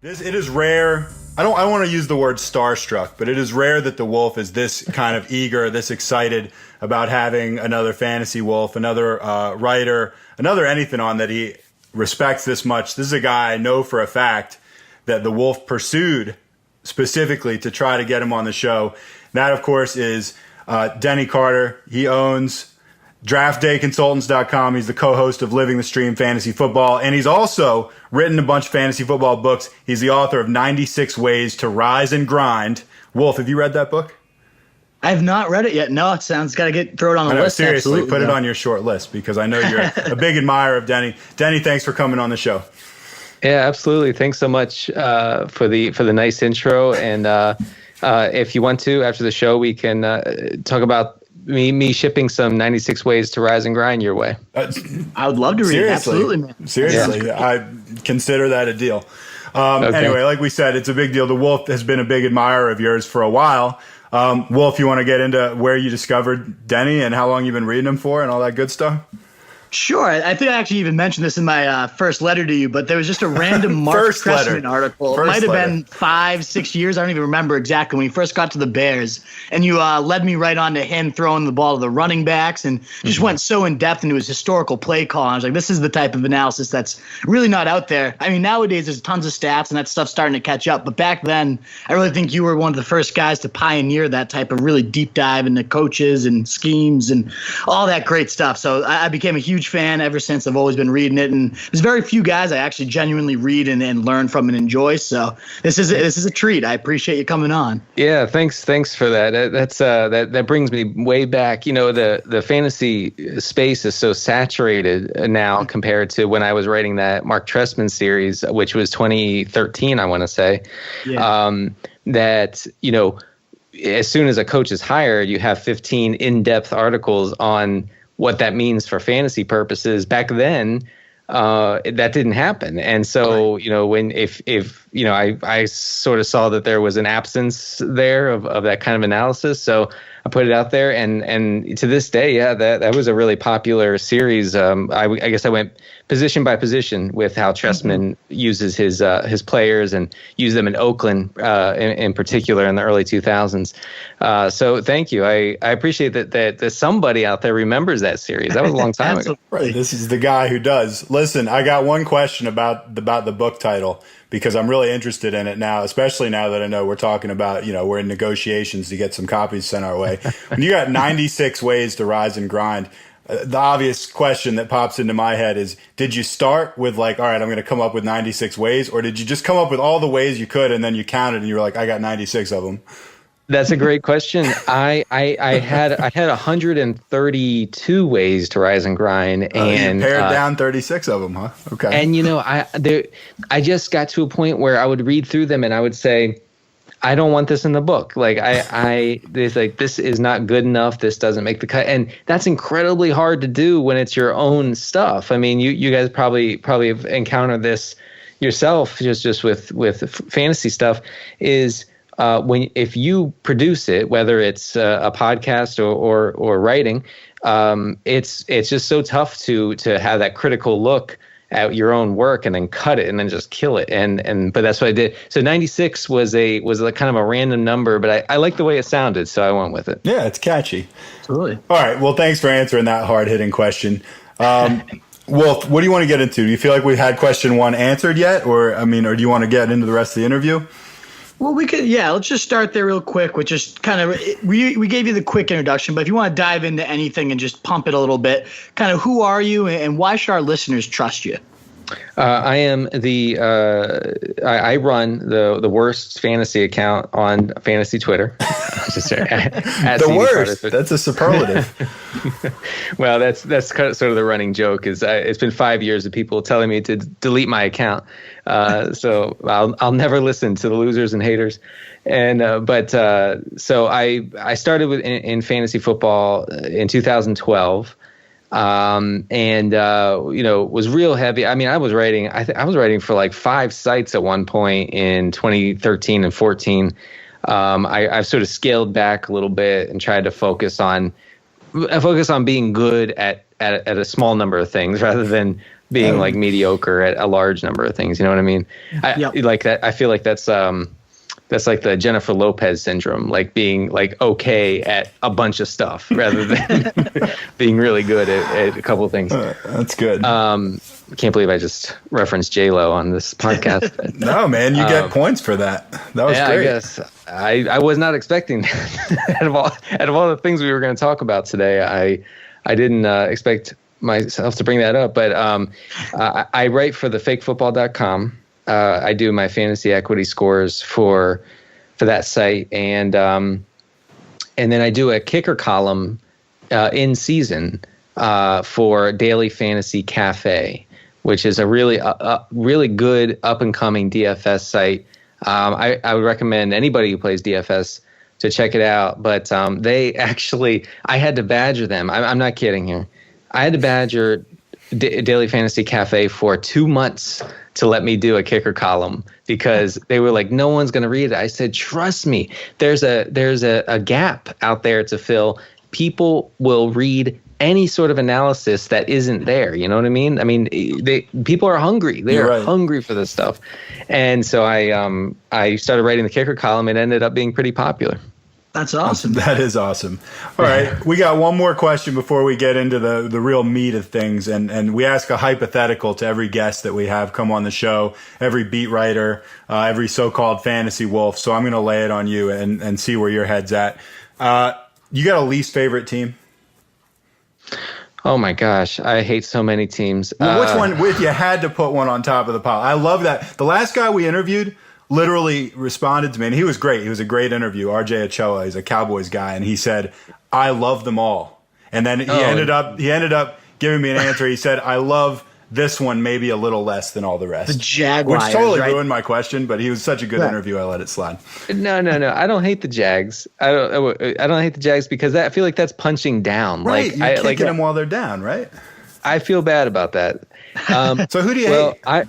It is rare. I don't want to use the word starstruck, but it is rare that the Wolf is this kind of eager, this excited about having another fantasy Wolf, another writer, another anything on that he respects this much. This is a guy I know for a fact that the Wolf pursued specifically to try to get him on the show. That, of course, is Denny Carter. He owns DraftDayConsultants.com. He's the co-host of Living the Stream Fantasy Football, and he's also written a bunch of fantasy football books. He's the author of 96 Ways to Rise and Grind. Wolf, have you read that book? I have not read it yet. No, it sounds got to throw it on the list. Seriously, absolutely. Put it on your short list because I know you're a big admirer of Denny. Denny, thanks for coming on the show. Yeah, absolutely. Thanks so much for the nice intro. And if you want to, after the show, we can talk about me shipping some 96 Ways to Rise and Grind your way. I would love to read it. Absolutely, man. Seriously, yeah. I consider that a deal. Okay. Anyway, like we said, it's a big deal. The Wolf has been a big admirer of yours for a while. Wolf, you want to get into where you discovered Denny and how long you've been reading him for and all that good stuff? Sure. I think I actually even mentioned this in my first letter to you, but there was just a random Mark Trestman article. It might have been 5-6 years. I don't even remember exactly when he first got to the Bears. And you led me right on to him throwing the ball to the running backs and just went so in depth into his historical play call. I was like, this is the type of analysis that's really not out there. I mean, nowadays there's tons of stats and that stuff's starting to catch up. But back then, I really think you were one of the first guys to pioneer that type of really deep dive into coaches and schemes and all that great stuff. So I became a huge fan ever since. I've always been reading it, and there's very few guys I actually genuinely read and learn from and enjoy. So this is a treat. I appreciate you coming on. Yeah, thanks for that. That brings me way back. You know, the fantasy space is so saturated now compared to when I was writing that Mark Trestman series, which was 2013, I want to say. Yeah. That, you know, as soon as a coach is hired, you have 15 in-depth articles on what that means for fantasy purposes. Back then, that didn't happen. And so, you know, if you know, I sort of saw that there was an absence there of that kind of analysis. So I put it out there, and to this day, yeah, that was a really popular series. I guess I went position by position with how Trestman uses his players and used them in Oakland in particular in the early 2000s. So thank you. I appreciate that somebody out there remembers that series. That was a long time ago. Right. This is the guy who does. Listen, I got one question about the book title, because I'm really interested in it now, especially now that I know we're talking about, you know, we're in negotiations to get some copies sent our way. When you got 96 Ways to Rise and Grind, the obvious question that pops into my head is, did you start with like, all right, I'm going to come up with 96 ways, or did you just come up with all the ways you could and then you counted and you were like, I got 96 of them? That's a great question. I had 132 ways to rise and grind, and you pared down 36 of them, huh? Okay. And you know, I just got to a point where I would read through them and I would say, I don't want this in the book. Like this is not good enough. This doesn't make the cut, and that's incredibly hard to do when it's your own stuff. I mean, you guys probably have encountered this yourself, just with fantasy stuff. Is if you produce it, whether it's a podcast or writing, it's just so tough to have that critical look at your own work and then cut it and then just kill it. But that's what I did. So 96 was a kind of a random number, but I like the way it sounded, so I went with it. Yeah, it's catchy. Absolutely. All right. Well, thanks for answering that hard hitting question. Wolf, what do you want to get into? Do you feel like we've had question one answered yet? Or do you want to get into the rest of the interview? Well, let's just start there real quick with just kind of, we gave you the quick introduction, but if you want to dive into anything and just pump it a little bit, kind of who are you and why should our listeners trust you? I am I run the worst fantasy account on fantasy Twitter. The worst. That's a superlative. Well, that's kind of sort of the running joke. Is it's been 5 years of people telling me to delete my account. So I'll never listen to the losers and haters. And so I started in fantasy football in 2012. Was real heavy. I mean, I was writing for like 5 sites at one point in 2013 and 14. I've sort of scaled back a little bit and tried to focus on being good at a small number of things rather than being like mediocre at a large number of things. You know what I mean? Like that. I feel like that's like the Jennifer Lopez syndrome, like being like okay at a bunch of stuff rather than being really good at a couple of things. That's good. Can't believe I just referenced J-Lo on this podcast. No, man, you get points for that. That was great. I guess I was not expecting out of all the things we were going to talk about today. I didn't expect myself to bring that up, but I write for thefakefootball.com. I do my fantasy equity scores for that site, and then I do a kicker column in season for Daily Fantasy Cafe, which is a really good up and coming DFS site. I would recommend anybody who plays DFS to check it out. But they actually, I had to badger them. I'm not kidding here. I had to badger Daily Fantasy Cafe for 2 months to let me do a kicker column because they were like, no one's going to read it. I said, trust me, there's a gap out there to fill. People will read any sort of analysis that isn't there. You know what I mean? I mean, people are hungry. They're hungry for this stuff. And so I started writing the kicker column. It ended up being pretty popular. That's awesome. That is awesome. All right. We got one more question before we get into the real meat of things. And we ask a hypothetical to every guest that we have come on the show, every beat writer, every so-called fantasy wolf. So I'm going to lay it on you and see where your head's at. You got a least favorite team? Oh my gosh. I hate so many teams. Well, which one, if you had to put one on top of the pile? I love that. The last guy we interviewed literally responded to me, and he was great. He was a great interview. RJ Ochoa, he's a Cowboys guy, and he said, I love them all. And then he ended up giving me an answer. He said, I love this one maybe a little less than all the rest. The Jaguars, which totally ruined my question, but he was such a good interview, I let it slide. No. I don't hate the Jags. I don't hate the Jags because I feel like that's punching down. Right, you're kicking them while they're down, right? I feel bad about that. So who do you hate?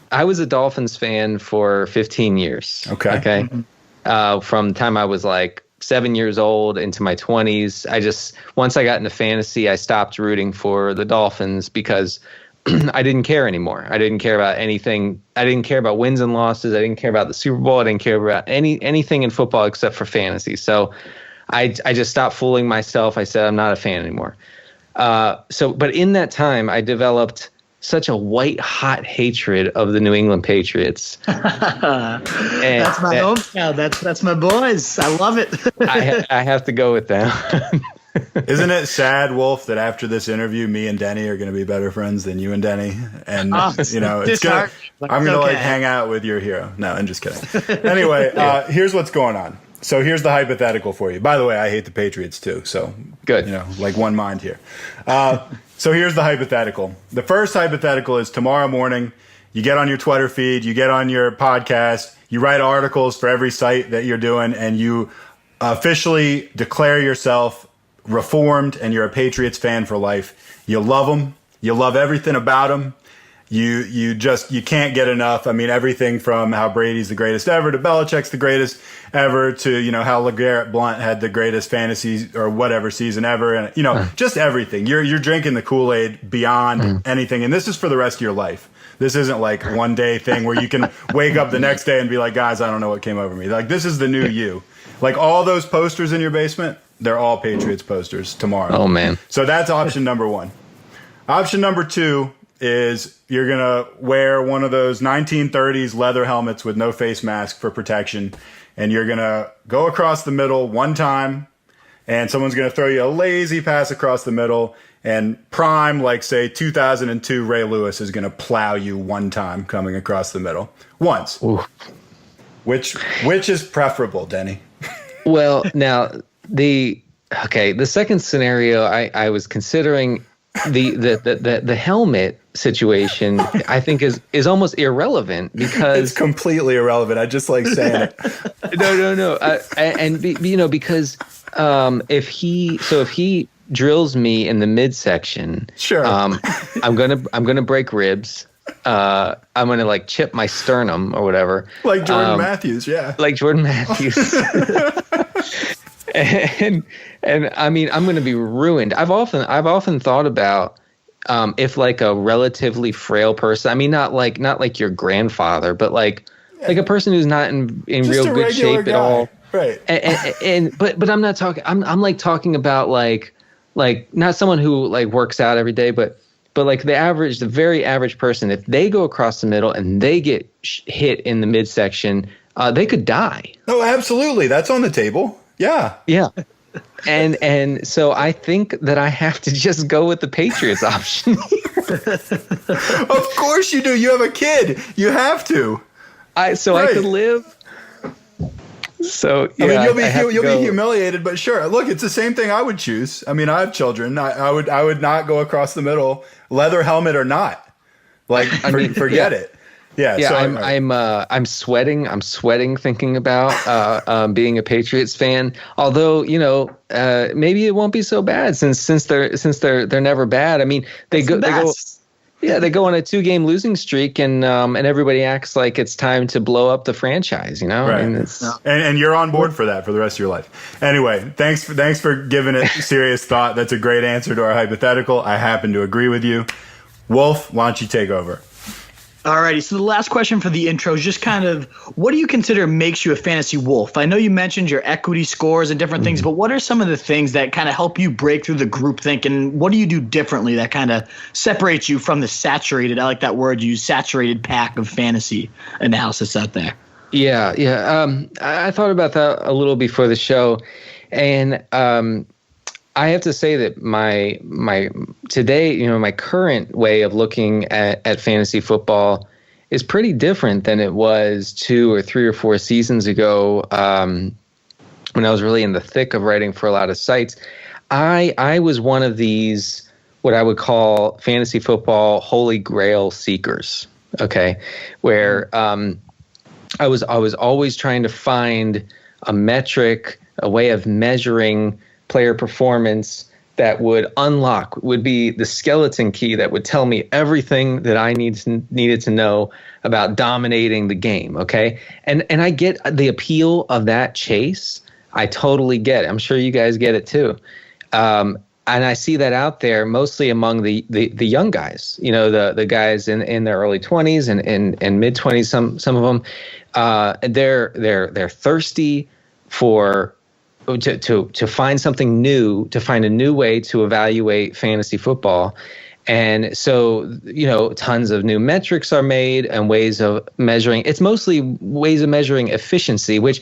I was a Dolphins fan for 15 years. Okay. Mm-hmm. From the time I was like 7 years old into my 20s, once I got into fantasy, I stopped rooting for the Dolphins because I didn't care anymore. I didn't care about anything. I didn't care about wins and losses. I didn't care about the Super Bowl. I didn't care about anything in football except for fantasy. So I just stopped fooling myself. I said, I'm not a fan anymore. But in that time, I developed such a white-hot hatred of the New England Patriots. That's my hometown. That's my boys. I love it. I have to go with them. Isn't it sad, Wolf, that after this interview, me and Denny are going to be better friends than you and Denny? And it's gonna. I'm going to hang out with your hero. No, I'm just kidding. Anyway, here's what's going on. So here's the hypothetical for you. By the way, I hate the Patriots too. So good. Like one mind here. So here's the hypothetical. The first hypothetical is tomorrow morning, you get on your Twitter feed, you get on your podcast, you write articles for every site that you're doing, and you officially declare yourself reformed and you're a Patriots fan for life. You love them. You love everything about them. You can't get enough. I mean, everything from how Brady's the greatest ever to Belichick's the greatest ever to, how LeGarrette Blount had the greatest fantasy or whatever season ever. And, just everything. You're drinking the Kool-Aid beyond anything. And this is for the rest of your life. This isn't like one day thing where you can wake up the next day and be like, guys, I don't know what came over me. Like, this is the new you. Like all those posters in your basement, they're all Patriots posters tomorrow. Oh, man. So that's option number one. Option number two is you're going to wear one of those 1930s leather helmets with no face mask for protection, and you're going to go across the middle one time, and someone's going to throw you a lazy pass across the middle, and prime, like, say, 2002 Ray Lewis is going to plow you one time coming across the middle. Once. Ooh. Which is preferable, Denny? Well, now, the second scenario I was considering the helmet situation, I think is almost irrelevant because it's completely irrelevant. I just like saying it. No. Because if he drills me in the midsection, sure, I'm gonna break ribs. I'm gonna like chip my sternum or whatever, like Jordan Matthews, yeah, like Jordan Matthews. And I mean, I'm going to be ruined. I've often thought about if like a relatively frail person, I mean, not like your grandfather, but like a person who's not in real good shape guy. At all. Right. But I'm not talking, I'm like talking about like not someone who like works out every day, but like the very average person, if they go across the middle and they get hit in the midsection, they could die. Oh, absolutely. That's on the table. Yeah. Yeah. And so I think that I have to just go with the Patriots option. Of course you do. You have a kid. You have to. I could live. So yeah, I mean, you'll be humiliated, but sure. Look, it's the same thing I would choose. I mean, I have children. I would not go across the middle, leather helmet or not. Like, forget it. Yeah. Yeah. So, I'm sweating. I'm sweating thinking about being a Patriots fan. Although maybe it won't be so bad since they're never bad. I mean, they go. Yeah, they go on a 2-game losing streak, and everybody acts like it's time to blow up the franchise. Right. I mean, and you're on board for that for the rest of your life. Anyway, thanks for giving it serious thought. That's a great answer to our hypothetical. I happen to agree with you. Wolf, why don't you take over? Alrighty, so the last question for the intro is just kind of, what do you consider makes you a fantasy wolf? I know you mentioned your equity scores and different things, but what are some of the things that kind of help you break through the groupthink, and what do you do differently that kind of separates you from the saturated, I like that word you use, saturated pack of fantasy analysis out there? Yeah. I thought about that a little before the show, and I have to say that my today, my current way of looking at fantasy football is pretty different than it was 2 or 3 or 4 seasons ago, when I was really in the thick of writing for a lot of sites. I was one of these, what I would call fantasy football holy grail seekers. Okay, where I was always trying to find a metric, a way of measuring player performance that would be the skeleton key that would tell me everything that I needed to know about dominating the game. Okay. And I get the appeal of that chase. I totally get it. I'm sure you guys get it too. And I see that out there mostly among the young guys, the guys in their early 20s and mid 20s, some of them, they're thirsty for, to find something new, to find a new way to evaluate fantasy football. And so, tons of new metrics are made and ways of measuring. It's mostly ways of measuring efficiency, which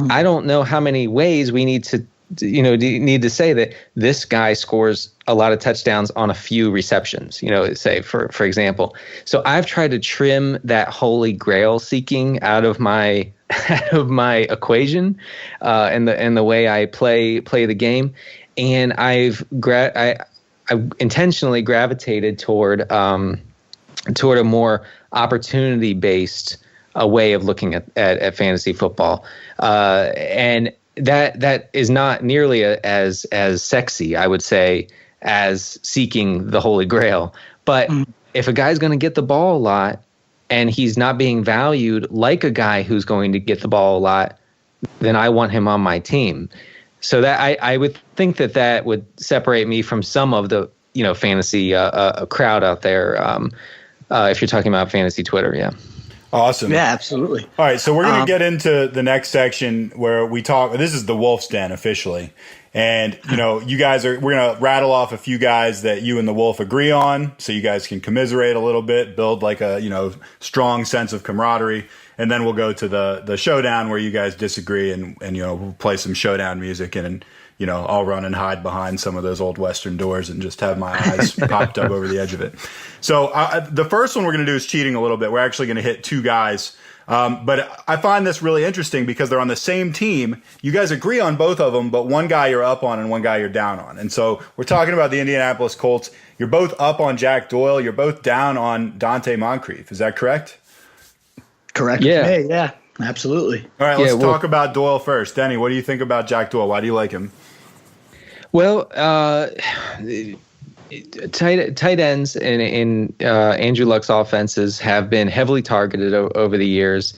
I don't know how many ways we need to say that this guy scores a lot of touchdowns on a few receptions, say for example. So I've tried to trim that holy grail seeking out of my equation, and the way I play the game, and I intentionally gravitated toward a more opportunity based way of looking at fantasy football, and that is not nearly as sexy, I would say, as seeking the holy grail. But if a guy's going to get the ball a lot, and he's not being valued like a guy who's going to get the ball a lot, then I want him on my team. So that I would think that would separate me from some of the fantasy crowd out there. If you're talking about fantasy Twitter, yeah. Awesome. Yeah, absolutely. All right, so we're going to get into the next section where we talk. This is the Wolf's Den officially. And, you guys we're going to rattle off a few guys that you and the Wolf agree on, so you guys can commiserate a little bit, build like a, strong sense of camaraderie. And then we'll go to the showdown where you guys disagree and we'll play some showdown music and I'll run and hide behind some of those old Western doors and just have my eyes popped up over the edge of it. So the first one we're going to do is cheating a little bit. We're actually going to hit 2 guys. But I find this really interesting because they're on the same team. You guys agree on both of them, but one guy you're up on and one guy you're down on. And so we're talking about the Indianapolis Colts. You're both up on Jack Doyle. You're both down on Dante Moncrief. Is that correct? Correct. Yeah. Hey, yeah, absolutely. All right, let's talk about Doyle first. Denny, what do you think about Jack Doyle? Why do you like him? Well, Tight ends in Andrew Luck's offenses have been heavily targeted over the years.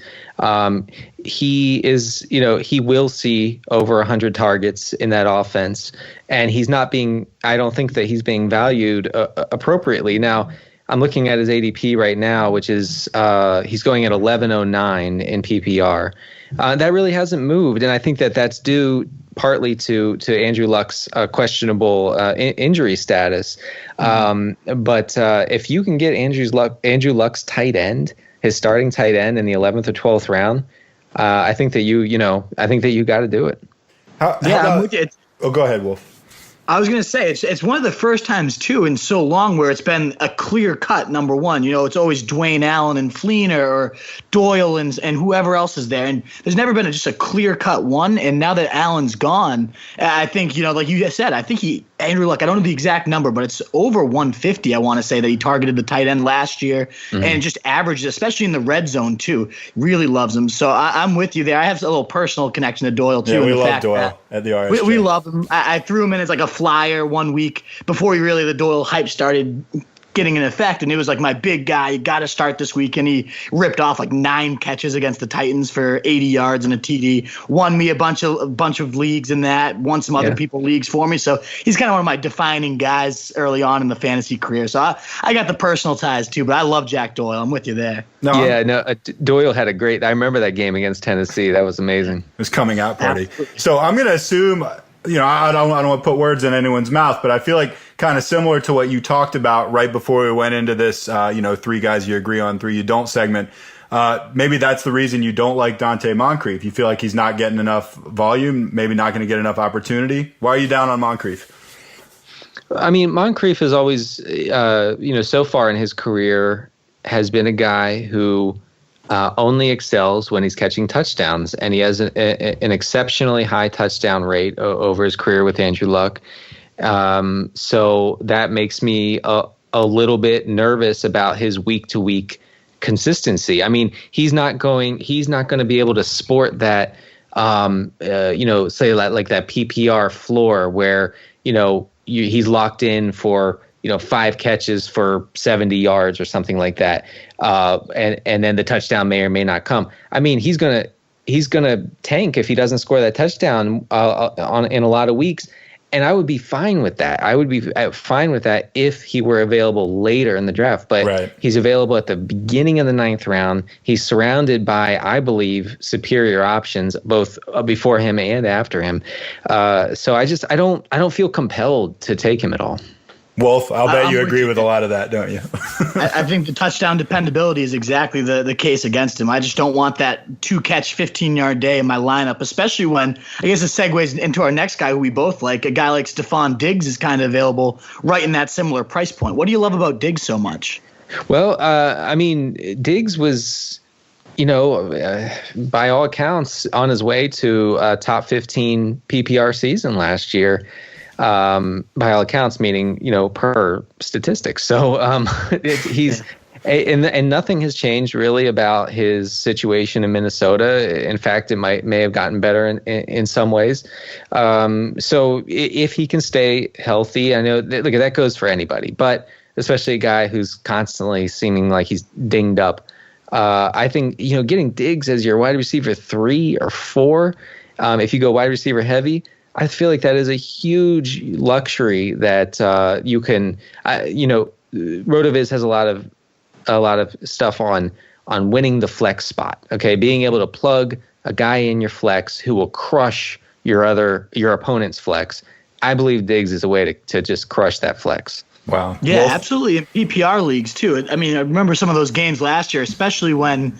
He is, he will see over 100 targets in that offense, and I don't think that he's being valued appropriately. Now, I'm looking at his ADP right now, which is he's going at 1109 in PPR. That really hasn't moved, and I think that that's due partly to Andrew Luck's questionable injury status. But if you can get Andrew Luck's tight end, his starting tight end in the 11th or 12th round, I think that you got to do it. I'm with you. Oh, go ahead, Wolf. I was going to say, it's one of the first times, too, in so long where it's been a clear-cut number one. It's always Dwayne Allen and Fleener or Doyle and whoever else is there. And there's never been just a clear-cut one. And now that Allen's gone, I think, like you just said, I think Andrew Luck, I don't know the exact number, but it's over 150, I want to say, that he targeted the tight end last year and just averaged, especially in the red zone, too. Really loves him. So I'm with you there. I have a little personal connection to Doyle, too. Yeah, we love Doyle at the RSJ. We love him. I threw him in as like a flyer 1 week before the Doyle hype started getting an effect, and it was like my big guy, you got to start this week, and he ripped off like 9 catches against the Titans for 80 yards and a TD, won me a bunch of leagues in that, won some other people leagues for me, so he's kind of one of my defining guys early on in the fantasy career, so I got the personal ties too, but I love Jack Doyle. I'm with you there. Doyle had I remember that game against Tennessee. That was amazing. It was coming out party. Absolutely. So I'm going to assume, I don't want to put words in anyone's mouth, but I feel like kind of similar to what you talked about right before we went into this, 3 guys you agree on, 3 you don't segment. Maybe that's the reason you don't like Dante Moncrief. You feel like he's not getting enough volume, maybe not going to get enough opportunity. Why are you down on Moncrief? I mean, Moncrief is always, so far in his career has been a guy who only excels when he's catching touchdowns, and he has an exceptionally high touchdown rate over his career with Andrew Luck. So that makes me a little bit nervous about his week-to-week consistency. I mean, he's not going to be able to sport that, say like that PPR floor where he's locked in for 5 catches for 70 yards or something like that. And then the touchdown may or may not come. I mean, he's gonna tank if he doesn't score that touchdown in a lot of weeks. And I would be fine with that. I would be fine with that if he were available later in the draft. But He's available at the beginning of the 9th round. He's surrounded by, I believe, superior options, both before him and after him. So I don't feel compelled to take him at all. Wolf, I'll bet you agree with a lot of that, don't you? I think the touchdown dependability is exactly the case against him. I just don't want that 2-catch, 15-yard day in my lineup, especially when, I guess it segues into our next guy who we both like. A guy like Stephon Diggs is kind of available right in that similar price point. What do you love about Diggs so much? Well, I mean, Diggs was, by all accounts, on his way to a top 15 PPR season last year. By all accounts, meaning, per statistics. So he's and nothing has changed really about his situation in Minnesota. In fact, it may have gotten better in some ways. So if he can stay healthy, I know that goes for anybody, but especially a guy who's constantly seeming like he's dinged up. I think, getting Diggs as your wide receiver 3 or 4, if you go wide receiver heavy, I feel like that is a huge luxury that you can. RotoViz has a lot of stuff on winning the flex spot. Okay, being able to plug a guy in your flex who will crush your opponent's flex. I believe Diggs is a way to just crush that flex. Wow. Yeah, absolutely. In PPR leagues too. I mean, I remember some of those games last year, especially when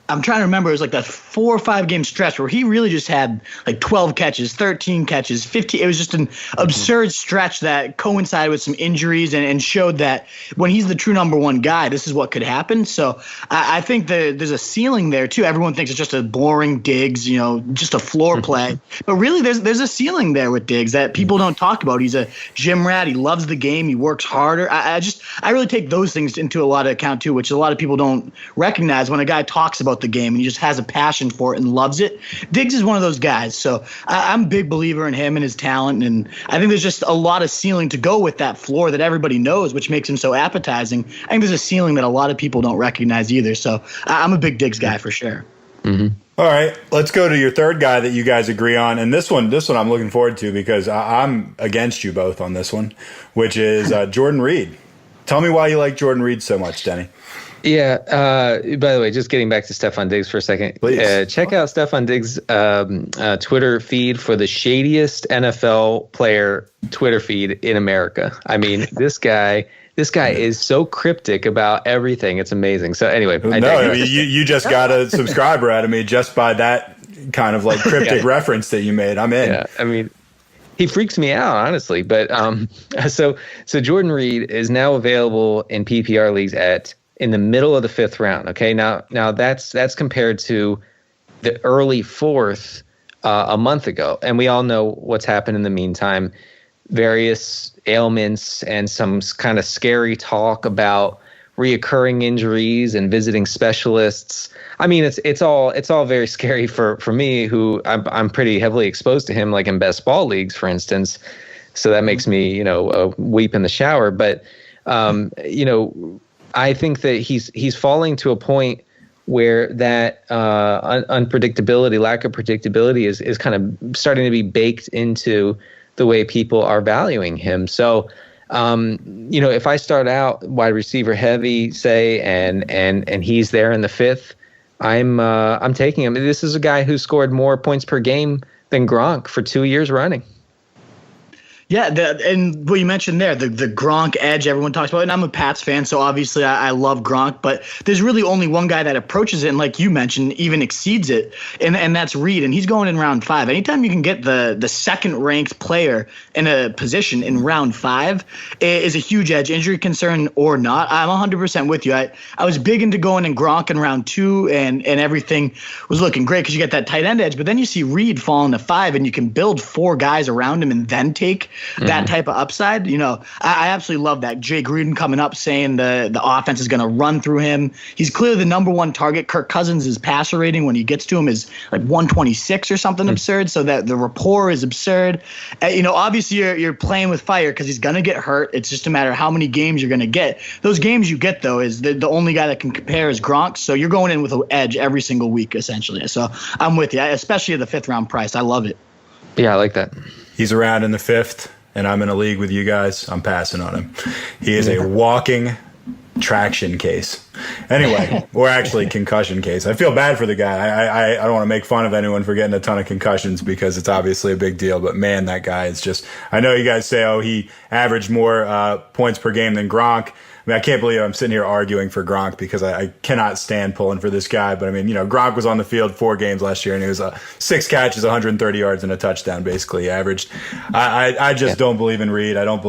I'm trying to remember, it was like that 4 or 5 game stretch where he really just had like 12 catches, 13 catches, 15. It was just an absurd stretch that coincided with some injuries and showed that when he's the true number 1 guy, this is what could happen. So I think there's a ceiling there too. Everyone thinks it's just a boring Diggs, just a floor play. But really there's a ceiling there with Diggs that people don't talk about. He's a gym rat. He loves the game. He works harder. I really take those things into a lot of account too, which a lot of people don't recognize when a guy talks about the game, and he just has a passion for it and loves it. Diggs is one of those guys. So I'm a big believer in him and his talent, and I think there's just a lot of ceiling to go with that floor that everybody knows, which makes him so appetizing. I think there's a ceiling that a lot of people don't recognize either. So I'm a big Diggs guy for sure. Mm-hmm. All right, let's go to your third guy that you guys agree on, and this one I'm looking forward to because I'm against you both on this one, which is Jordan Reed. Tell me why you like Jordan Reed so much, Denny. Yeah. By the way, just getting back to Stefon Diggs for a second. Check out Stefon Diggs' Twitter feed for the shadiest NFL player Twitter feed in America. I mean, this guy is so cryptic about everything. It's amazing. So anyway, you just got a subscriber out of me just by that kind of like cryptic reference that you made. I'm in. Yeah, I mean, he freaks me out, honestly. But so Jordan Reed is now available in PPR leagues in the middle of the 5th round. Okay, now that's compared to the early 4th a month ago, and we all know what's happened in the meantime. Various ailments and some kind of scary talk about reoccurring injuries and visiting specialists. I mean, it's all very scary for me, who I'm pretty heavily exposed to him, like in best ball leagues, for instance. So that makes me, weep in the shower. But I think that he's falling to a point where that unpredictability, lack of predictability, is kind of starting to be baked into the way people are valuing him. So, if I start out wide receiver heavy, say, and he's there in the 5th, I'm taking him. This is a guy who scored more points per game than Gronk for 2 years running. Yeah, and what you mentioned there, the Gronk edge everyone talks about, and I'm a Pats fan, so obviously I love Gronk, but there's really only one guy that approaches it, and like you mentioned, even exceeds it, and that's Reed, and he's going in round 5. Anytime you can get the second-ranked player in a position in round 5 is a huge edge, injury concern or not. I'm 100% with you. I was big into going in Gronk in round 2, and everything was looking great because you get that tight end edge, but then you see Reed fall into 5, and you can build 4 guys around him and then take that type of upside. I absolutely love that. Jay Gruden coming up saying the offense is going to run through him. He's clearly the number one target. Kirk Cousins' passer rating when he gets to him is like 126 or something absurd. So that the rapport is absurd. Obviously you're playing with fire because he's going to get hurt. It's just a matter of how many games you're going to get. Those games you get, though, is the only guy that can compare is Gronk. So you're going in with an edge every single week, essentially. So I'm with you, especially at the 5th round price. I love it. Yeah, I like that. He's around in the 5th, and I'm in a league with you guys. I'm passing on him. He is a walking traction case. Anyway, or actually concussion case. I feel bad for the guy. I don't want to make fun of anyone for getting a ton of concussions because it's obviously a big deal. But man, that guy is just. I know you guys say, he averaged more points per game than Gronk. I mean, I can't believe I'm sitting here arguing for Gronk because I cannot stand pulling for this guy. But I mean, Gronk was on the field 4 games last year, and he was 6 catches, 130 yards, and a touchdown, basically averaged. I just don't believe in Reed. I don't.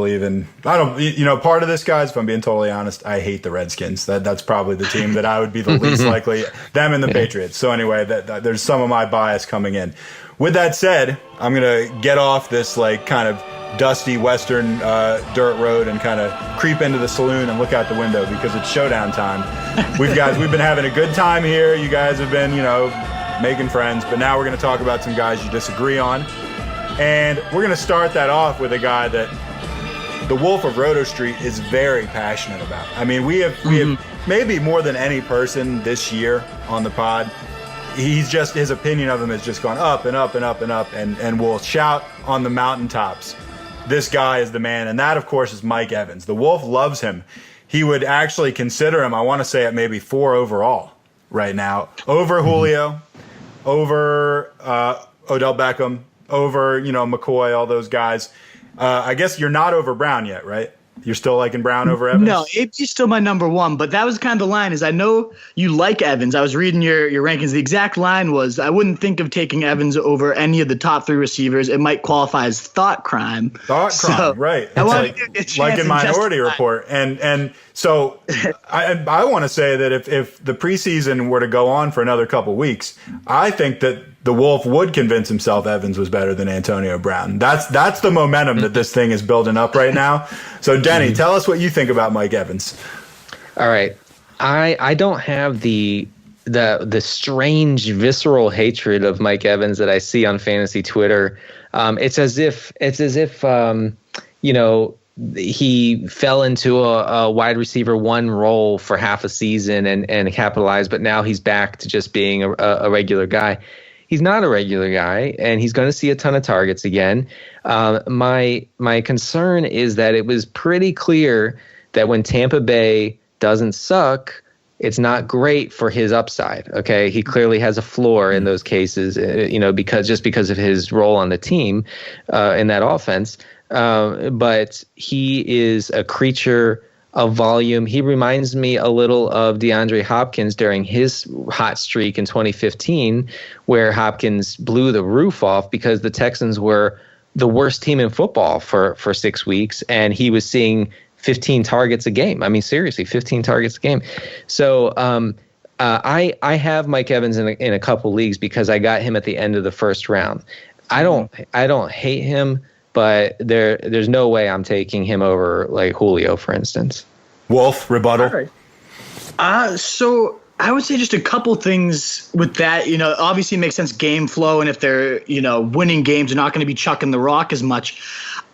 Part of this, guys, if I'm being totally honest, I hate the Redskins. That's probably the team that I would be the least likely. Them and the Patriots. So anyway, there's some of my bias coming in. With that said, I'm gonna get off this kind of dusty western dirt road and kind of creep into the saloon and look out the window because it's showdown time. We've been having a good time here. You guys have been, making friends, but now we're going to talk about some guys you disagree on. And we're going to start that off with a guy that the Wolf of Roto Street is very passionate about. I mean, we have maybe more than any person this year on the pod. His opinion of him has just gone up and up and up and up, and will shout on the mountaintops, this guy is the man. And that, of course, is Mike Evans. The Wolf loves him. He would actually consider him, I want to say, at maybe 4 overall right now. Over Julio, over Odell Beckham, over, McCoy, all those guys. I guess you're not over Brown yet, right? You're still liking Brown over Evans? No, AP's still my number 1, but that was kind of the line is I know you like Evans. I was reading your rankings. The exact line was I wouldn't think of taking Evans over any of the top 3 receivers. It might qualify as thought crime. Right. It's like in Minority Report. And so I want to say that if the preseason were to go on for another couple weeks, I think that the Wolf would convince himself Evans was better than Antonio Brown. That's the momentum that this thing is building up right now. So, Denny, tell us what you think about Mike Evans. All right. I don't have the the strange visceral hatred of Mike Evans that I see on fantasy Twitter. It's as if he fell into a wide receiver one role for half a season and capitalized, but now he's back to just being a regular guy. He's not a regular guy, and he's going to see a ton of targets again. My concern is that it was pretty clear that when Tampa Bay doesn't suck, it's not great for his upside. Okay, he clearly has a floor in those cases, because of his role on the team in that offense. But he is a creature of volume. He reminds me a little of DeAndre Hopkins during his hot streak in 2015, where Hopkins blew the roof off because the Texans were the worst team in football for 6 weeks, and he was seeing 15 targets a game. I mean, seriously, 15 targets a game. So I have Mike Evans in a couple leagues because I got him at the end of the first round. I don't hate him, but there's no way I'm taking him over like Julio, for instance. Wolf, rebuttal. All right. So I would say just a couple things with that. Obviously it makes sense game flow, and if they're, winning games, they're not going to be chucking the rock as much.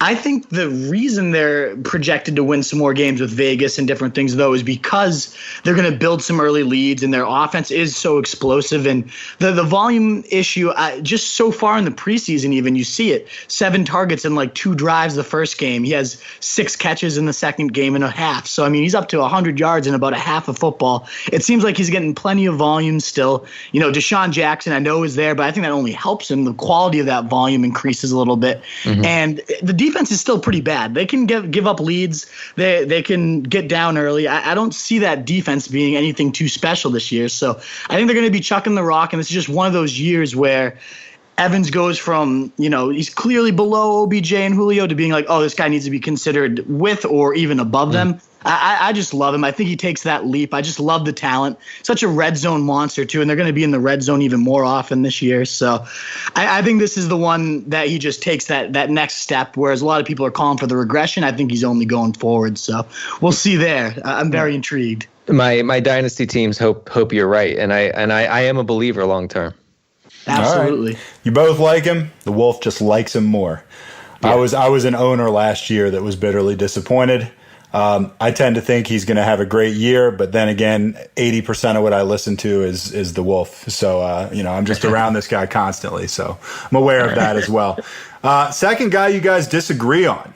I think the reason they're projected to win some more games with Vegas and different things, though, is because they're going to build some early leads and their offense is so explosive. And the volume issue, just so far in the preseason, even you see it, 7 targets in like 2 drives the first game. He has 6 catches in the second game and a half. So, I mean, he's up to 100 yards in about a half of football. It seems like he's getting plenty of volume still. Deshaun Jackson, I know, is there, but I think that only helps him. The quality of that volume increases a little bit. Mm-hmm. And the defense is still pretty bad. They can give up leads. They can get down early. I don't see that defense being anything too special this year. So I think they're going to be chucking the rock, and this is just one of those years where Evans goes from, he's clearly below OBJ and Julio to being like, oh, this guy needs to be considered with or even above them. I just love him. I think he takes that leap. I just love the talent. Such a red zone monster, too, and they're going to be in the red zone even more often this year. So I think this is the one that he just takes that next step, whereas a lot of people are calling for the regression. I think he's only going forward. So we'll see there. I'm very intrigued. My dynasty teams hope you're right, and I am a believer long term. Absolutely. Right. You both like him. The Wolf just likes him more. Yeah. I was an owner last year that was bitterly disappointed. I tend to think he's going to have a great year, but then again, 80% of what I listen to is the Wolf. So, I'm just around this guy constantly. So I'm aware of that as well. Second guy you guys disagree on.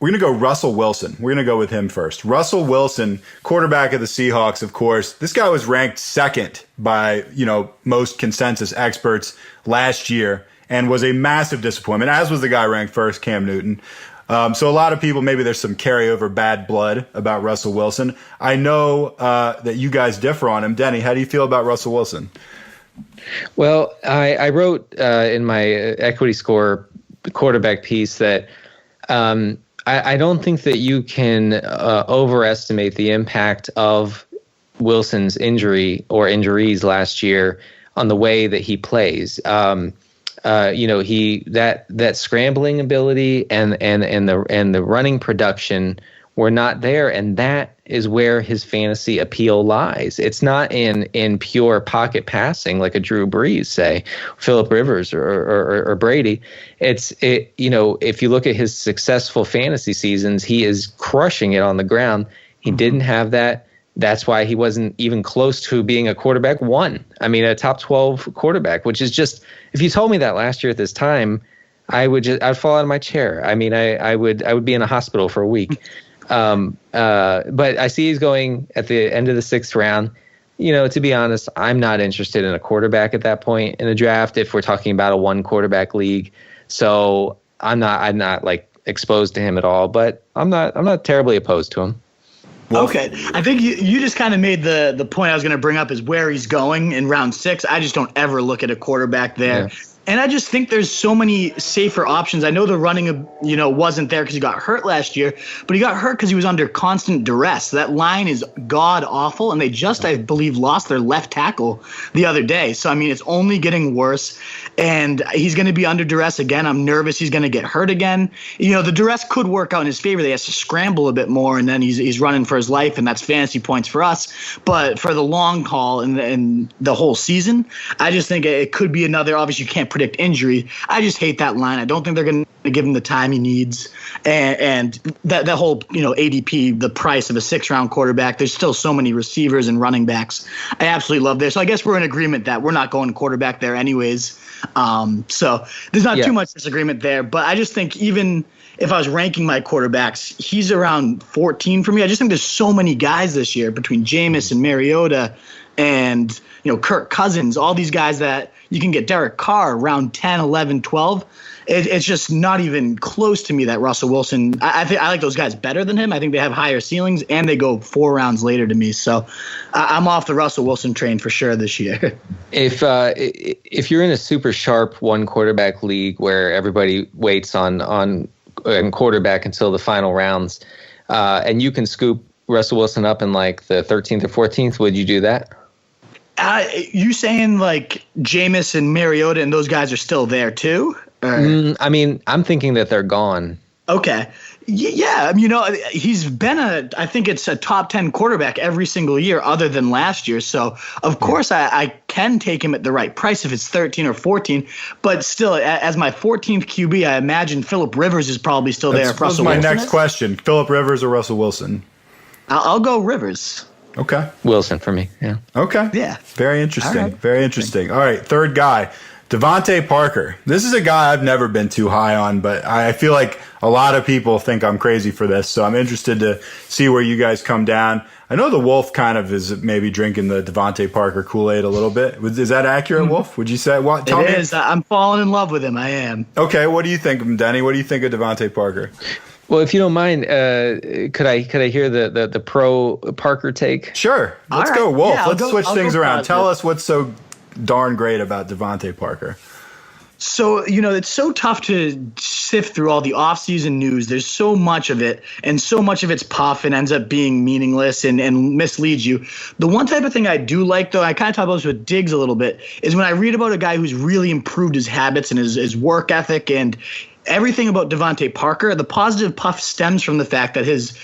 We're going to go Russell Wilson. We're going to go with him first. Russell Wilson, quarterback of the Seahawks, of course. This guy was ranked second by, most consensus experts last year and was a massive disappointment, as was the guy ranked first, Cam Newton. So a lot of people, maybe there's some carryover bad blood about Russell Wilson. I know that you guys differ on him. Denny, how do you feel about Russell Wilson? Well, I wrote in my equity score quarterback piece that I don't think that you can overestimate the impact of Wilson's injury or injuries last year on the way that he plays. That scrambling ability and the running production were not there, and that is where his fantasy appeal lies. It's not in pure pocket passing like a Drew Brees, say, Phillip Rivers or Brady. If you look at his successful fantasy seasons, he is crushing it on the ground. He didn't have that. That's why he wasn't even close to being a quarterback one. I mean, a top 12 quarterback, which is just, if you told me that last year at this time, I'd fall out of my chair. I mean, I would be in a hospital for a week. But I see he's going at the end of the 6th round. To be honest, I'm not interested in a quarterback at that point in the draft if we're talking about a 1 quarterback league. So I'm not like exposed to him at all, but I'm not terribly opposed to him. Okay. I think you just kind of made the point I was going to bring up is where he's going in round 6. I just don't ever look at a quarterback there. Yeah. And I just think there's so many safer options. I know the running, wasn't there because he got hurt last year, but he got hurt because he was under constant duress. So that line is god awful, and they just, I believe, lost their left tackle the other day. So, I mean, it's only getting worse, and he's going to be under duress again. I'm nervous he's going to get hurt again. The duress could work out in his favor. He has to scramble a bit more, and then he's running for his life, and that's fantasy points for us. But for the long haul and the whole season, I just think it could be another, obviously you can't predict injury. I just hate that line. I don't think they're going to give him the time he needs. And that whole, ADP, the price of a 6th-round quarterback, there's still so many receivers and running backs I absolutely love there. So I guess we're in agreement that we're not going quarterback there anyways. So there's not too much disagreement there. But I just think even if I was ranking my quarterbacks, he's around 14 for me. I just think there's so many guys this year between Jameis and Mariota and Kirk Cousins, all these guys that you can get Derek Carr around 10, 11, 12. It's just not even close to me that Russell Wilson. I like those guys better than him. I think they have higher ceilings, and they go 4 rounds later to me. So I'm off the Russell Wilson train for sure this year. If you're in a super sharp one quarterback league where everybody waits on quarterback until the final rounds, and you can scoop Russell Wilson up in like the 13th or 14th, would you do that? You saying like Jameis and Mariota and those guys are still there too? I mean, I'm thinking that they're gone. Okay. Yeah. He's been I think it's a top 10 quarterback every single year other than last year. So, of course, I can take him at the right price if it's 13 or 14. But still, as my 14th QB, I imagine Phillip Rivers is probably still there. That was my next question. Phillip Rivers or Russell Wilson? I'll go Rivers. Okay. Wilson for me, yeah. Okay. Yeah. Very interesting. All right. Very interesting. All right, third guy, Devante Parker. This is a guy I've never been too high on, but I feel like a lot of people think I'm crazy for this, so I'm interested to see where you guys come down. I know the Wolf kind of is maybe drinking the Devante Parker Kool-Aid a little bit. Is that accurate, Wolf? Would you say? Tell me. It is. I'm falling in love with him. I am. Okay, what do you think of him, Denny? What do you think of Devante Parker? Well, if you don't mind, could I hear the pro Parker take? Sure. Let's go, Wolf. Yeah, Let's switch things around. Tell us what's so darn great about Devante Parker. So, it's so tough to sift through all the offseason news. There's so much of it, and so much of it's puff and ends up being meaningless and misleads you. The one type of thing I do like, though, I kind of talk about this with Diggs a little bit, is when I read about a guy who's really improved his habits and his work ethic and everything about Devante Parker. The positive puff stems from the fact that his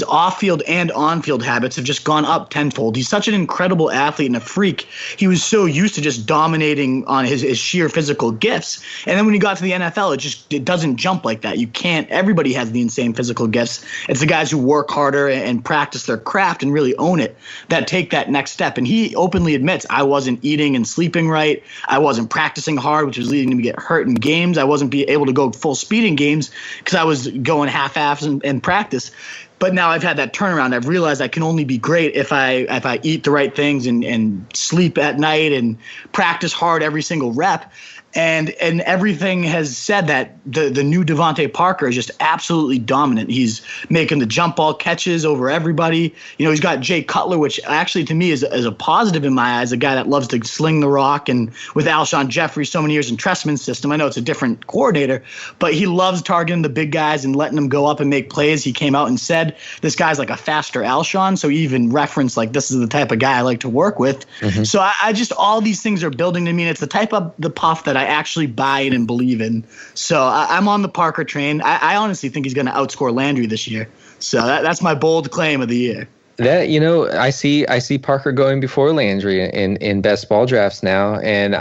off-field and on-field habits have just gone up tenfold. He's such an incredible athlete and a freak. He was so used to just dominating on his sheer physical gifts. And then when he got to the NFL, it doesn't jump like that. You can't. Everybody has the insane physical gifts. It's the guys who work harder and practice their craft and really own it that take that next step. And he openly admits, I wasn't eating and sleeping right. I wasn't practicing hard, which was leading to me get hurt in games. I wasn't able to go full speed in games because I was going half-ass in practice. But now I've had that turnaround. I've realized I can only be great if I eat the right things and sleep at night and practice hard every single rep. And everything has said that the new Devante Parker is just absolutely dominant. He's making the jump ball catches over everybody. He's got Jay Cutler, which actually to me is a positive in my eyes, a guy that loves to sling the rock. And with Alshon Jeffrey so many years in Trestman's system, I know it's a different coordinator, but he loves targeting the big guys and letting them go up and make plays. He came out and said, this guy's like a faster Alshon. So he even referenced like, this is the type of guy I like to work with. Mm-hmm. So I just, all these things are building to me. And it's the type of the puff that I actually buy it and believe in. So I'm on the Parker train. I honestly think he's going to outscore Landry this year. So that's my bold claim of the year. That I see Parker going before Landry in best ball drafts now, and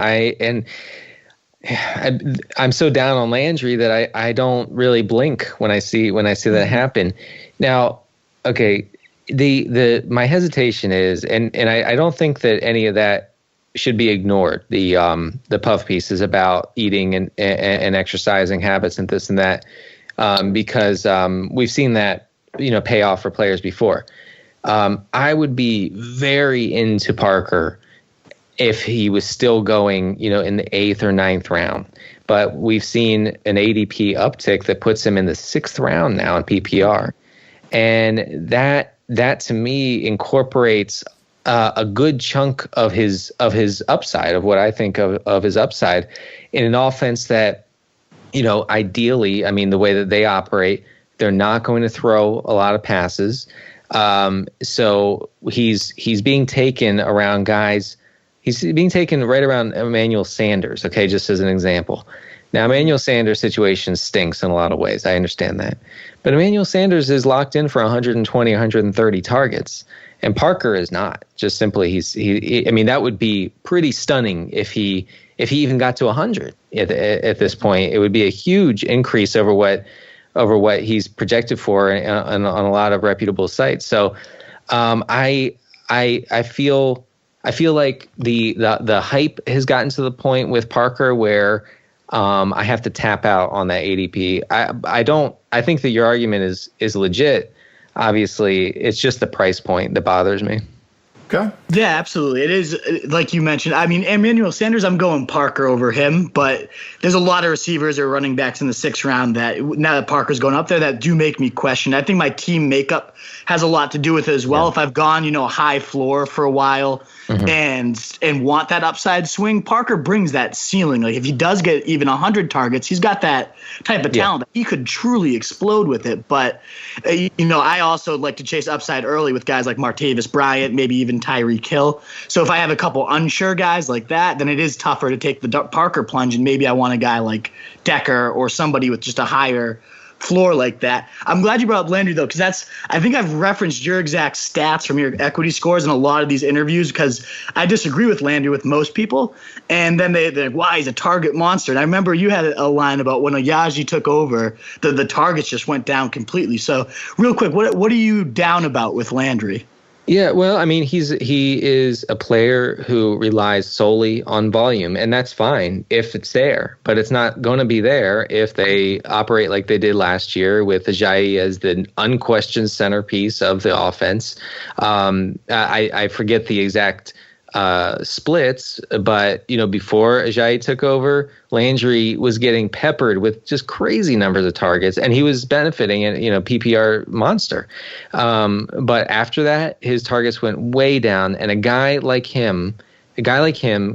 I'm so down on Landry that I don't really blink when I see that happen. Now, okay, my hesitation is, and I don't think that any of that should be ignored. The puff pieces about eating and exercising habits and this and that, because we've seen that pay off for players before. I would be very into Parker if he was still going in the 8th or 9th round, but we've seen an ADP uptick that puts him in the 6th round now in PPR, and that to me incorporates a good chunk of his upside, of what I think of his upside, in an offense that, ideally, I mean, the way that they operate, they're not going to throw a lot of passes. So he's being taken around guys. He's being taken right around Emmanuel Sanders. Okay, just as an example. Now, Emmanuel Sanders' situation stinks in a lot of ways. I understand that. But Emmanuel Sanders is locked in for 120, 130 targets. And Parker is not. Just simply, I mean, that would be pretty stunning if he even got to 100 at this point. It would be a huge increase over what he's projected for on a lot of reputable sites. So I feel like the hype has gotten to the point with Parker where I have to tap out on that ADP. I think that your argument is legit. Obviously, it's just the price point that bothers me. Okay. Yeah, absolutely. It is, like you mentioned. I mean, Emmanuel Sanders, I'm going Parker over him, but there's a lot of receivers or running backs in the 6th round that, now that Parker's going up there, that do make me question. I think my team makeup has a lot to do with it as well. Yeah. If I've gone, high floor for a while and want that upside swing, Parker brings that ceiling. Like, if he does get even 100 targets, he's got that type of talent that he could truly explode with it. But, I also like to chase upside early with guys like Martavis Bryant, maybe even Tyreek Hill. So if I have a couple unsure guys like that, then it is tougher to take the Parker plunge, and maybe I want a guy like Decker or somebody with just a higher floor like that. I'm glad you brought up Landry, though, because I think I've referenced your exact stats from your equity scores in a lot of these interviews, because I disagree with Landry with most people. And then they're like, wow, he's a target monster. And I remember you had a line about when Oyaji took over, the targets just went down completely. So real quick, what are you down about with Landry? Yeah, well, I mean, he is a player who relies solely on volume, and that's fine if it's there. But it's not going to be there if they operate like they did last year with Ajayi as the unquestioned centerpiece of the offense. I forget the exact splits, but before Ajayi took over, Landry was getting peppered with just crazy numbers of targets, and he was benefiting and PPR monster. But after that, his targets went way down, and a guy like him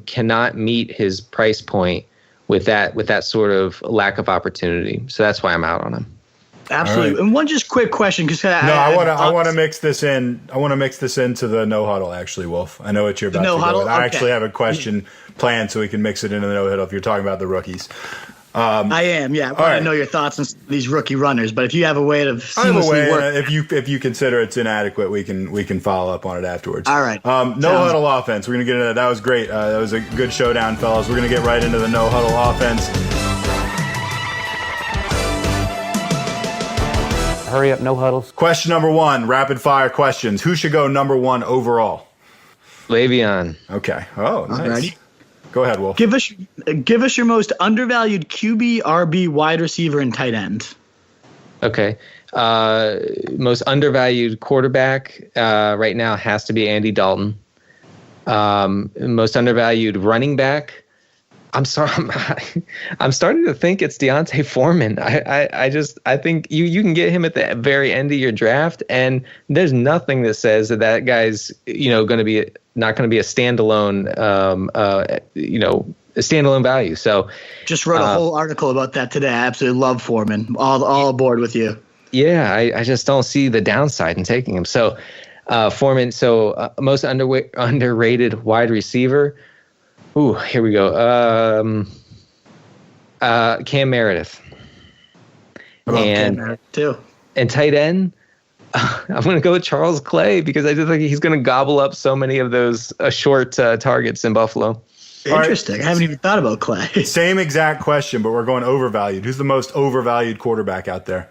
cannot meet his price point with that sort of lack of opportunity. So that's why I'm out on him. Absolutely. Right. And one just quick question, because I want to mix this in. I want to mix this into the no huddle. Actually, Wolf, I know what you're about to go with. I actually have a question planned, so we can mix it into the no huddle if you're talking about the rookies. I am. Yeah, I want to know your thoughts on these rookie runners. But if you have a way to seamlessly work, if you consider it's inadequate, we can follow up on it afterwards. All right. No huddle offense. We're gonna get into that. That was great. That was a good showdown, fellas. We're gonna get right into the no huddle offense. Hurry up, no huddles. Question number 1, rapid fire questions. Who should go number 1 overall? Le'Veon. Okay. Oh, nice. Alrighty. Go ahead, Wolf. Give us your most undervalued QB, RB, wide receiver, and tight end. Okay. Most undervalued quarterback right now has to be Andy Dalton. Most undervalued running back. I'm sorry. I'm starting to think it's Deonte Foreman. I think you can get him at the very end of your draft, and there's nothing that says that guy's going to be not going to be a standalone a standalone value. So just wrote a whole article about that today. I absolutely love Foreman. All aboard with you. Yeah, I just don't see the downside in taking him. So Foreman. So most underrated wide receiver. Ooh, here we go. Cam Meredith. Cam Meredith too. And tight end, I'm going to go with Charles Clay, because I just think he's going to gobble up so many of those short targets in Buffalo. Interesting. Right. I haven't even thought about Clay. Same exact question, but we're going overvalued. Who's the most overvalued quarterback out there?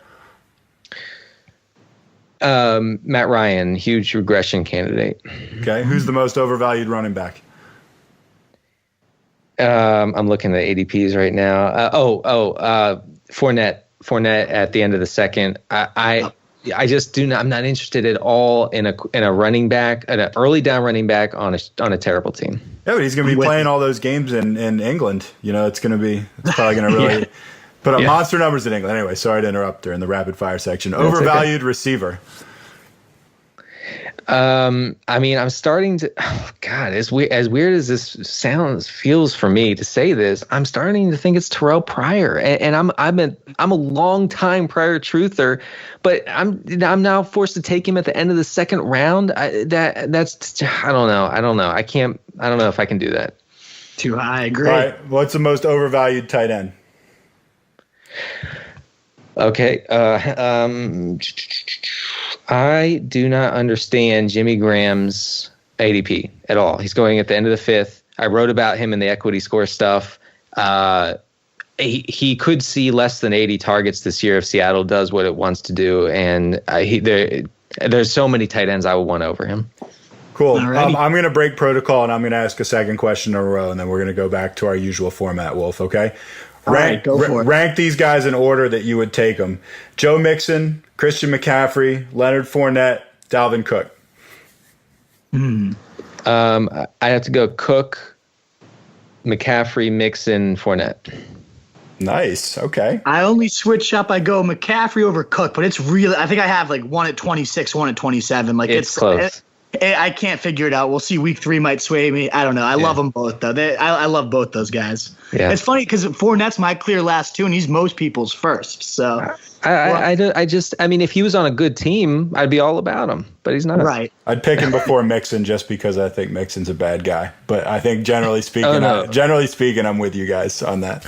Matt Ryan, huge regression candidate. Okay. Who's the most overvalued running back? I'm looking at ADPs right now. Fournette at the end of the second. I just do not. I'm not interested at all in a running back, an early down running back on a terrible team. Yeah, but he's going to be playing all those games in England. It's probably going to really put up monster numbers in England. Anyway, sorry to interrupt during the rapid fire section. Overvalued receiver. I mean, I'm starting to. Oh God, as weird as this feels for me to say this, I'm starting to think it's Terrell Pryor, and I'm a long time Pryor truther, but I'm now forced to take him at the end of the second round. I don't know. I don't know if I can do that. Too high. I agree. All right. What's the most overvalued tight end? Okay. I do not understand Jimmy Graham's ADP at all. He's going at the end of the fifth. I wrote about him in the equity score stuff. He could see less than 80 targets this year if Seattle does what it wants to do. And there's so many tight ends I would want over him. Cool. I'm going to break protocol, and I'm going to ask a second question in a row, and then we're going to go back to our usual format, Wolf, okay? Rank these guys in order that you would take them. Joe Mixon, Christian McCaffrey, Leonard Fournette, Dalvin Cook. I have to go Cook, McCaffrey, Mixon, Fournette. Nice. Okay. I only switch up. I go McCaffrey over Cook, but it's really, I think I have like one at 26, one at 27. Like it's close. I can't figure it out. We'll see. Week 3 might sway me. I don't know. I love them both, though. I love both those guys. Yeah. It's funny because Fournette's my clear last 2, and he's most people's first. So I mean, if he was on a good team, I'd be all about him, but he's not. Right. I'd pick him before Mixon just because I think Mixon's a bad guy. But I think generally speaking, I'm with you guys on that.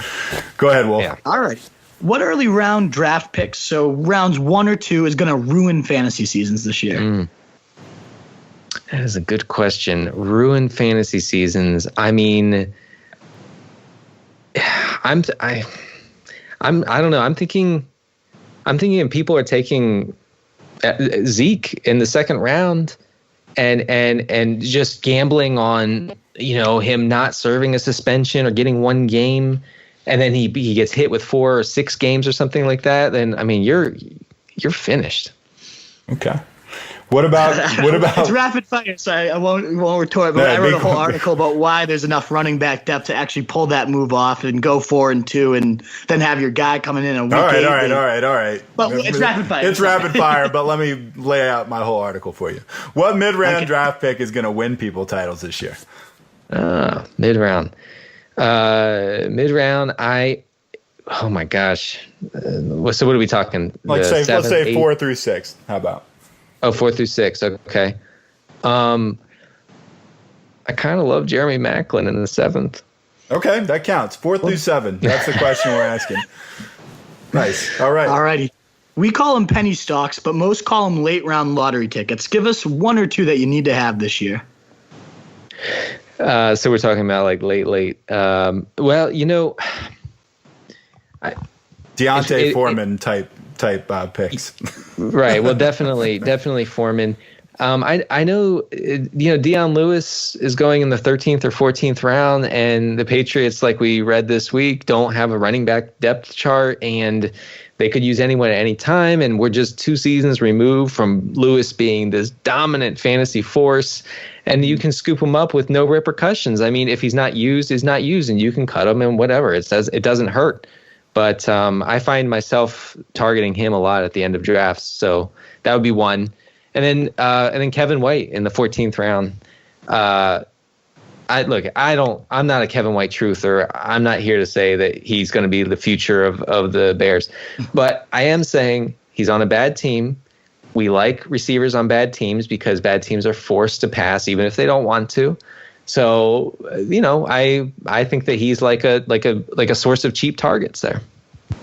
Go ahead, Wolf. Yeah. All right. What early round draft picks, so rounds 1 or 2, is going to ruin fantasy seasons this year? That is a good question. Ruin fantasy seasons. I mean, I don't know. I'm thinking people are taking Zeke in the second round and just gambling on, him not serving a suspension or getting 1 game, and then he gets hit with 4 or 6 games or something like that. Then I mean, you're finished. Okay. What about it's rapid fire, so I won't retort, but I wrote a whole article about why there's enough running back depth to actually pull that move off and go 4-2 and then have your guy coming in a week. All right. But it's rapid fire. It's rapid fire, but let me lay out my whole article for you. What mid-round draft pick is going to win people titles this year? Mid-round. Oh my gosh. So what are we talking? Let's say 4 through 6. How about? Oh, 4 through 6. Okay. I kind of love Jeremy Maclin in the 7th. Okay, that counts. 4 through 7. That's the question we're asking. Nice. All right. All righty. We call them penny stocks, but most call them late round lottery tickets. Give us 1 or 2 that you need to have this year. So we're talking about like late. Well, Deonte Foreman type picks. Right. Well, definitely Foreman. I know, Deion Lewis is going in the 13th or 14th round, and the Patriots, like we read this week, don't have a running back depth chart, and they could use anyone at any time. And we're just 2 seasons removed from Lewis being this dominant fantasy force, and you can scoop him up with no repercussions. I mean, if he's not used, he's not used, and you can cut him and whatever. It doesn't hurt. But I find myself targeting him a lot at the end of drafts, so that would be 1. And then Kevin White in the 14th round. I'm not a Kevin White truther. I'm not here to say that he's going to be the future of the Bears, but I am saying he's on a bad team. We like receivers on bad teams because bad teams are forced to pass even if they don't want to. So, I think that he's like a source of cheap targets there.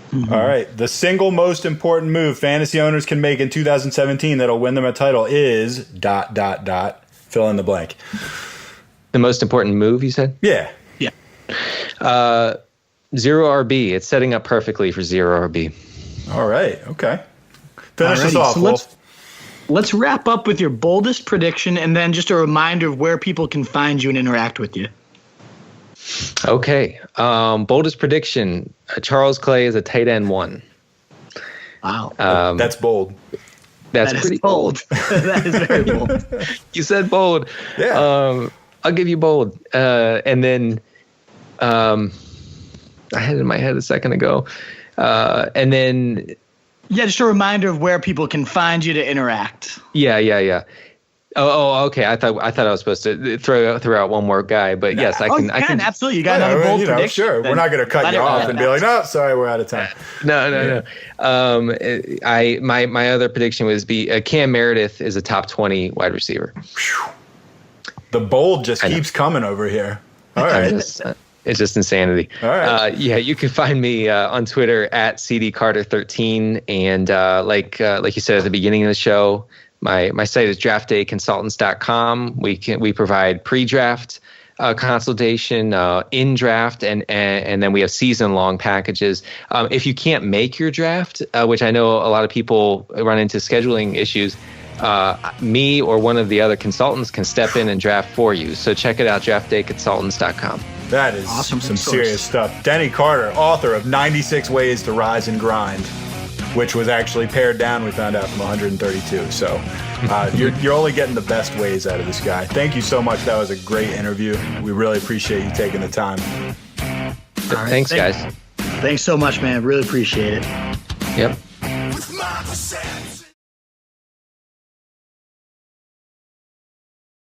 Mm-hmm. All right. The single most important move fantasy owners can make in 2017 that'll win them a title is ... Fill in the blank. The most important move, you said? Yeah. Yeah. 0 RB. It's setting up perfectly for 0 RB. All right. Okay. Finish us off, Wolf. Let's wrap up with your boldest prediction and then just a reminder of where people can find you and interact with you. Okay. Boldest prediction. Charles Clay is a tight end 1. Wow. That's bold. That's pretty bold. That is very bold. You said bold. Yeah. I'll give you bold. And then I had it in my head a second ago. And then... Yeah, just a reminder of where people can find you to interact. Yeah. Okay. I thought I was supposed to throw out one more guy, but yes, I can. Absolutely. You got another bold prediction. Sure. We're not going to cut you off and be like, no, sorry, we're out of time. No. My other prediction was Cam Meredith is a top 20 wide receiver. The bold just keeps coming over here. All right. It's just insanity. All right. You can find me on Twitter at CDCarter13, and like you said at the beginning of the show, my site is draftdayconsultants.com. We provide pre-draft consultation, in draft, and then we have season-long packages. If you can't make your draft, which I know a lot of people run into scheduling issues, me or one of the other consultants can step in and draft for you. So check it out, draftdayconsultants.com. That is awesome. Some serious stuff. Denny Carter, author of 96 Ways to Rise and Grind, which was actually pared down, we found out, from 132. So you're only getting the best ways out of this guy. Thank you so much. That was a great interview. We really appreciate you taking the time. Thanks, guys. Thanks so much, man. Really appreciate it. Yep.